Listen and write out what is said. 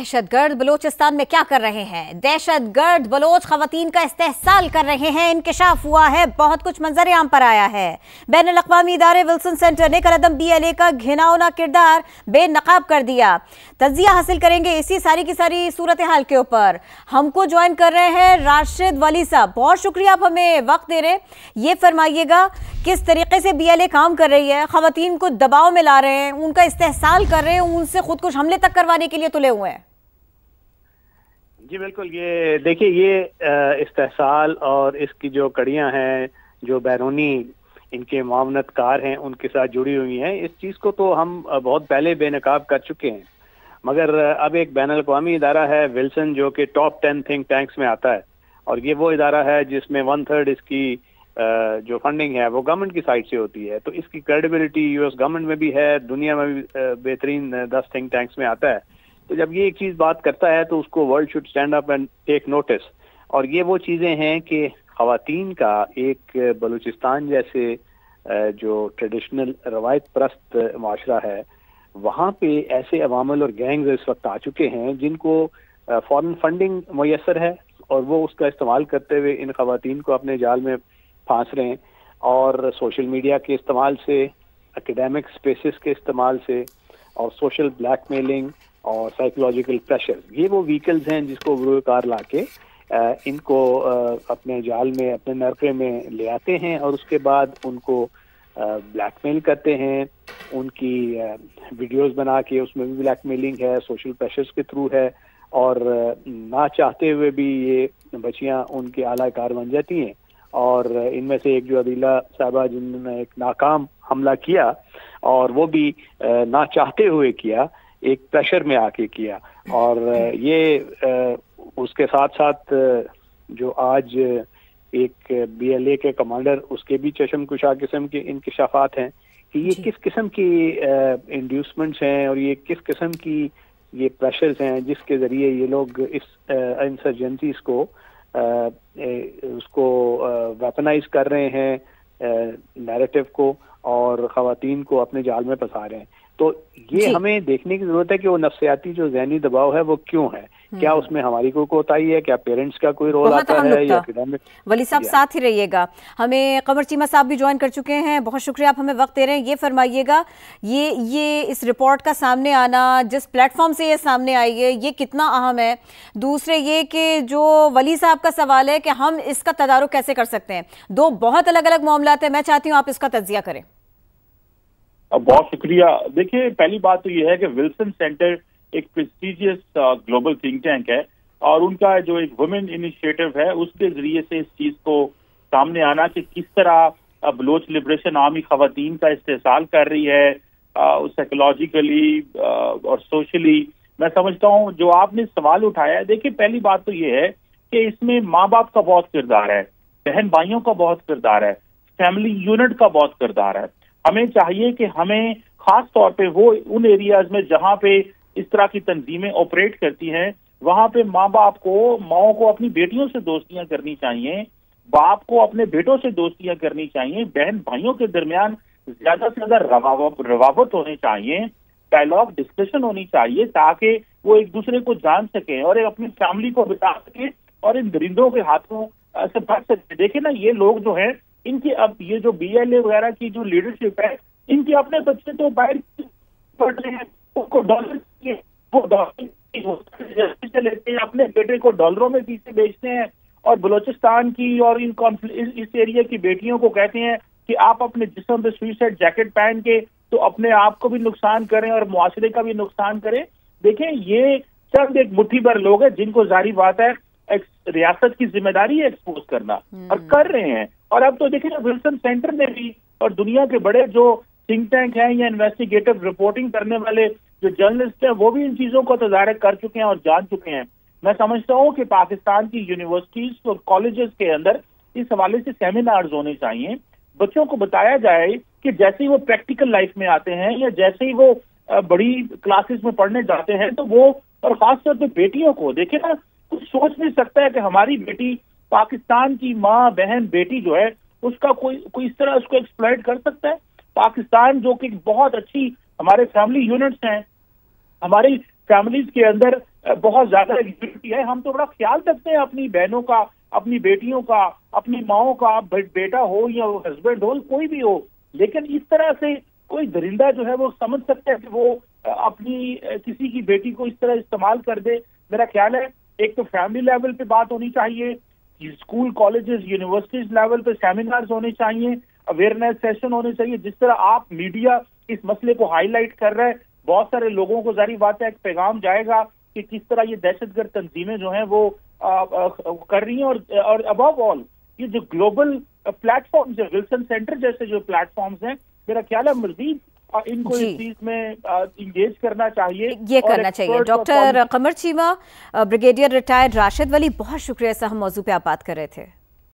दहशत गर्द बलोचिस्तान में क्या कर रहे हैं? दहशत गर्द बलोच खवातीन का इस्तेहसाल कर रहे हैं। इंकशाफ हुआ है, बहुत कुछ मंजर आम पर आया है। बैनुल अक़वामी इदारे विल्सन सेंटर ने कलअदम BLA का घिनौना किरदार बेनकाब कर दिया। तज्जिया हासिल करेंगे इसी सारी की सारी सूरत हाल के ऊपर। हमको ज्वाइन कर रहे हैं राशिद वली साहब। बहुत शुक्रिया आप हमें वक्त दे रहे। ये फरमाइएगा किस तरीके से BLA काम कर रही है, खवातीन को दबाव में ला रहे हैं, उनका इस्तेहसाल कर रहे हैं, उनसे खुद कुछ हमले तक करवाने के लिए तुले हुए हैं। जी बिल्कुल, ये देखिए, ये इस्तेहसाल और इसकी जो कड़ियां हैं, जो बैरूनी इनके मामनतकार हैं, उनके साथ जुड़ी हुई हैं, इस चीज़ को तो हम बहुत पहले बेनकाब कर चुके हैं। मगर अब एक बैनुल अक़वामी इदारा है विल्सन, जो कि टॉप 10 थिंक टैंक्स में आता है, और ये वो इदारा है जिसमें 1/3 इसकी जो फंडिंग है वो गवर्नमेंट की साइड से होती है। तो इसकी क्रेडिबिलिटी US गवर्नमेंट में भी है, दुनिया में भी बेहतरीन 10 थिंक टैंक्स में आता है। तो जब ये एक चीज़ बात करता है तो उसको world should stand up and take notice. और ये वो चीज़ें हैं कि ख़वातीन का एक बलूचिस्तान जैसे जो ट्रेडिशनल रवायत परस्त माशरा है, वहाँ पे ऐसे अवामल और गैंग्स इस वक्त आ चुके हैं जिनको फॉरेन फंडिंग मुयस्सर है, और वो उसका इस्तेमाल करते हुए इन ख़वातीन को अपने जाल में फांस रहे हैं। और सोशल मीडिया के इस्तेमाल से, एकेडमिक स्पेसेस के इस्तेमाल से, और सोशल ब्लैकमेलिंग और साइकोलॉजिकल प्रेशर, ये वो व्हीकल्स हैं जिसको गुरूकार ला के इनको अपने जाल में, अपने नरके में ले आते हैं, और उसके बाद उनको ब्लैकमेल करते हैं। उनकी वीडियोस बना के, उसमें भी ब्लैकमेलिंग है, सोशल प्रेशर्स के थ्रू है, और ना चाहते हुए भी ये बच्चियां उनके आला कार बन जाती हैं। और इनमें से एक जो अदीला साहबा, जिन्होंने एक नाकाम हमला किया, और वो भी ना चाहते हुए किया, एक प्रेशर में आके किया। और ये उसके साथ साथ जो आज एक BLA के कमांडर, उसके भी चशम कुशा किस्म के इंकशाफात हैं कि ये किस किस्म की इंड्यूसमेंट्स हैं, और ये किस किस्म की ये प्रेशर्स हैं जिसके ज़रिए ये लोग इस इंसर्जेंसीज को उसको वेपनाइज कर रहे हैं, नैरेटिव को, और ख़वातीन को अपने जाल में फंसा रहे हैं। तो ये हमें देखने की जरूरत है कि वो नफ्सियाती जो ज़हनी दबाव है वो क्यों है, क्या उसमें हमारी कोई कोताही है, क्या पेरेंट्स का कोई रोल आता है, या एकेडमिक। वली साहब साथ ही रहिएगा। हमें कमर चीमा साहब भी ज्वाइन कर चुके हैं। बहुत शुक्रिया, आप हमें वक्त दे रहे हैं। ये फरमाइएगा, ये इस रिपोर्ट का सामने आना, जिस प्लेटफॉर्म से ये सामने आई है, ये कितना अहम है? दूसरे ये कि जो वली साहब का सवाल है कि हम इसका तदारुक कैसे कर सकते हैं। दो बहुत अलग अलग मामला है, मैं चाहती हूँ आप इसका तज्जिया करें। बहुत शुक्रिया। देखिए, पहली बात तो ये है कि विल्सन सेंटर एक प्रेस्टिजियस ग्लोबल थिंक टैंक है, और उनका जो एक वुमेन इनिशिएटिव है, उसके जरिए से इस चीज को सामने आना कि किस तरह बलोच लिबरेशन आर्मी खवातीन का इस्तेहसाल कर रही है साइकोलॉजिकली और सोशली। मैं समझता हूँ जो आपने सवाल उठाया है, देखिए पहली बात तो ये है कि इसमें माँ बाप का बहुत किरदार है, बहन भाइयों का बहुत किरदार है, फैमिली यूनिट का बहुत किरदार है। हमें चाहिए कि हमें खास तौर पे वो उन एरियाज में जहां पे इस तरह की तंजीमें ऑपरेट करती हैं, वहां पे माँ को अपनी बेटियों से दोस्तियां करनी चाहिए, बाप को अपने बेटों से दोस्तियां करनी चाहिए, बहन भाइयों के दरमियान ज्यादा से ज्यादा रवाबत होनी चाहिए, डायलॉग डिस्कशन होनी चाहिए, ताकि वो एक दूसरे को जान सके और अपनी फैमिली को बिता सके और इन दरिंदों के हाथों से बच सके। देखिए ना, ये लोग जो है, इनकी अब ये जो BLA वगैरह की जो लीडरशिप है, इनके अपने बच्चे तो बाहर पढ़ रहे हैं, उनको डॉलर वो डॉलर लेते हैं, अपने बेटे को डॉलरों में पीछे बेचते हैं, और बलूचिस्तान की और इस एरिया की बेटियों को कहते हैं कि आप अपने जिस्म पे सुइसाइड जैकेट पहन के तो अपने आप को भी नुकसान करें और मुआशरे का भी नुकसान करें। देखें, ये चंद एक मुट्ठी भर लोग हैं जिनको जारी बात है रियासत की जिम्मेदारी है एक्सपोज करना, और कर रहे हैं। और अब तो देखिए, विल्सन सेंटर ने भी और दुनिया के बड़े जो थिंक टैंक हैं या इन्वेस्टिगेटिव रिपोर्टिंग करने वाले जो जर्नलिस्ट हैं, वो भी इन चीजों को तदारक कर चुके हैं और जान चुके हैं। मैं समझता हूँ कि पाकिस्तान की यूनिवर्सिटीज और कॉलेजेस के अंदर इस हवाले से सेमिनार्स होने चाहिए। बच्चों को बताया जाए कि जैसे ही वो प्रैक्टिकल लाइफ में आते हैं या जैसे ही वो बड़ी क्लासेस में पढ़ने जाते हैं, तो वो, और खासतौर पर बेटियों को, देखे ना, कुछ सोच नहीं सकता है कि हमारी बेटी, पाकिस्तान की माँ बहन बेटी जो है, उसका कोई इस तरह उसको एक्सप्लॉइट कर सकता है। पाकिस्तान जो कि बहुत अच्छी हमारे फैमिली यूनिट्स हैं, हमारी फैमिलीज के अंदर بہت زیادہ ایکٹیویٹی ہے. ہم تو بڑا خیال رکھتے ہیں اپنی بہنوں کا, اپنی بیٹیوں کا, اپنی ماؤں کا, بیٹا ہو یا ہسبینڈ ہو, کوئی بھی ہو, لیکن اس طرح سے کوئی درندہ جو ہے وہ سمجھ سکتا ہے کہ وہ اپنی کسی کی بیٹی کو اس طرح استعمال کر دے. میرا خیال ہے ایک تو فیملی لیول پہ بات ہونی چاہیے, اسکول, کالجز, یونیورسٹیز لیول پہ سیمینارز ہونے چاہیے, اویئرنیس سیشن ہونے چاہیے. جس طرح آپ میڈیا اس مسئلے کو ہائی لائٹ کر رہے ہیں, بہت سارے لوگوں کو ظاہر بات ہے ایک پیغام جائے گا کہ کس طرح یہ دہشت گرد تنظیمیں جو ہیں وہ کر رہی ہیں. اور ابو آل یہ جو گلوبل پلیٹ فارمز ہیں, ولسن سینٹر جیسے جو پلیٹ فارمز ہیں, میرا خیال ہے مزید ان کو اس چیز میں انگیج کرنا چاہیے, یہ کرنا چاہیے. Doctor Qamar Cheema, brigadier retired Rashid ولی, بہت شکریہ. اس اہم موضوع پہ آپ بات کر رہے تھے.